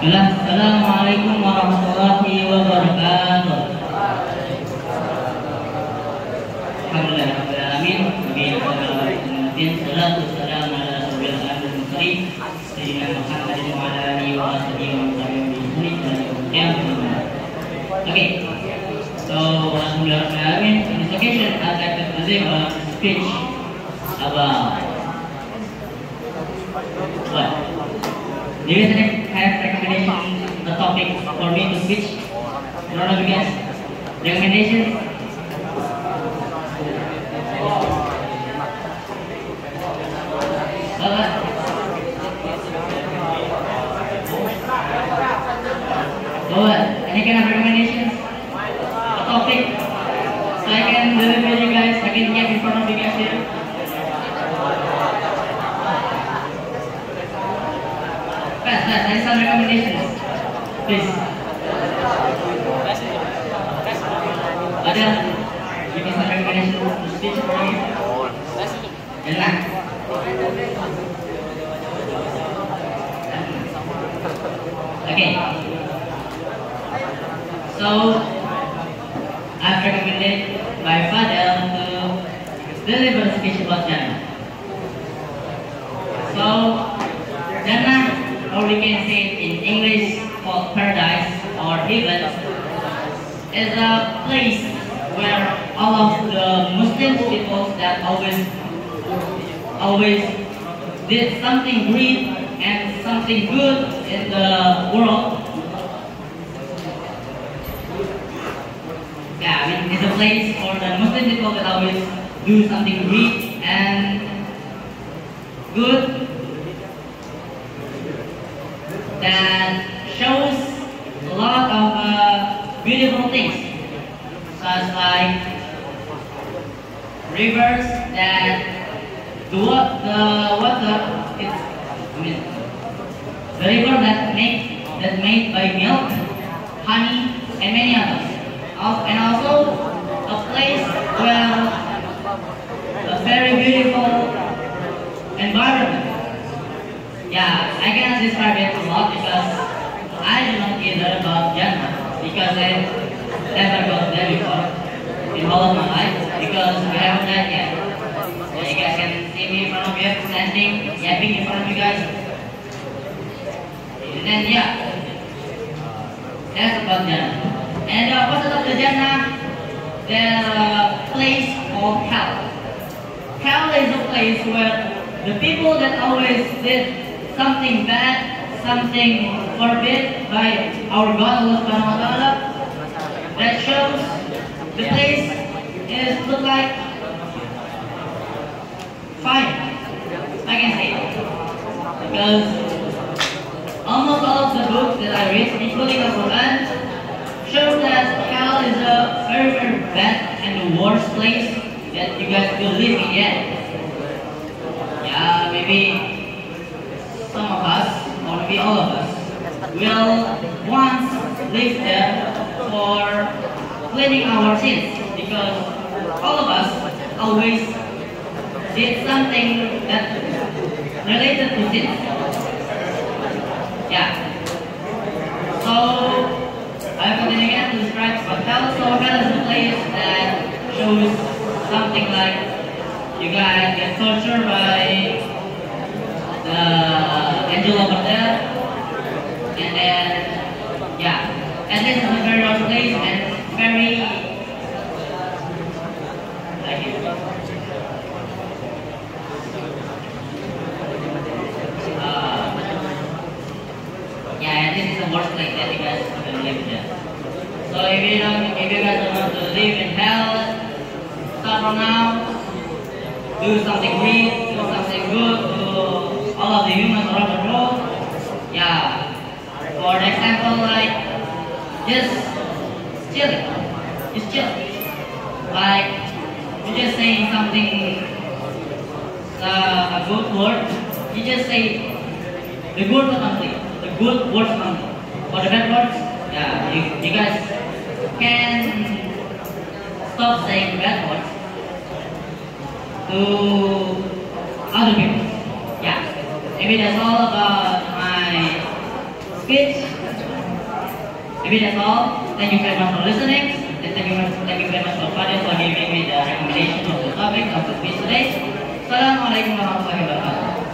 Assalamualaikum warahmatullahi wabarakatuh. Alhamdulillah rabbil alamin. Kemudian salatu wassalamu ala rasulil karim sayyidina Muhammadin wa ala alihi wa sahbihi wa sallam. Okay. So alhamdulillah rabbil alamin. In this occasion I'd like to deliver a speech about what? Do you have recommendation the topic for me to speak? In order to get recommendations? Any kind of recommendations? A topic? So I can deliver you guys, I can get in front of you guys here. Fast, some recommendations, please. Ada, give me some recommendations to speech for me. Enak. Okay. So, I've recommended my father to deliver a speech about Jannah. So, Jannah, or we can say it in English called paradise or heaven, is a place where all of the Muslim people that always did something great and something good in the world. Yeah, I mean, it's a place for the Muslim people that always do something great and good, that shows a lot of beautiful things, such like rivers that the water is, the river that made by milk, honey, and many others. And also a place where a very beautiful environment. Yeah, I cannot describe it a lot because I do not either about Jannah because I never got there before in all of my life because we haven't done yet. So you guys can see me in front of you, standing, yapping in front of you guys. And then yeah, that's about Jannah. And opposite of the Jannah, there's a place called Hell. Hell is a place where the people that always did something bad, something forbid by our God Allah Subhanahu wa Ta'ala, that shows the place is look like fire, I can say, because almost all of the books that I read, including the Quran, show that hell is a very, very bad and the worst place that you guys will live in yet. Yeah, maybe some of us, or maybe all of us, will once live there for cleaning our sins, because all of us always did something that related to sins. Yeah. So I continue again to describe what hell. So hell is a place that shows something like you guys get tortured by the angel over there, and then yeah, and this is a very rough place and very like yeah, and this is the worst place that you guys can live there. So if you guys don't want to live in hell, start from now. Do something great, do something good to all of the humans around the world. Yeah. For example, like just chill. Just chill. Like you just saying something, a good word. You just say the good word only. The good words only. For the bad words, yeah, you guys can stop saying bad words to other people. Yeah, maybe that's all about my speech. Maybe that's all. Thank you very much for listening. And thank you very much for Father for giving me the recommendation of the topic of the speech today. Assalamualaikum warahmatullahi wabarakatuh.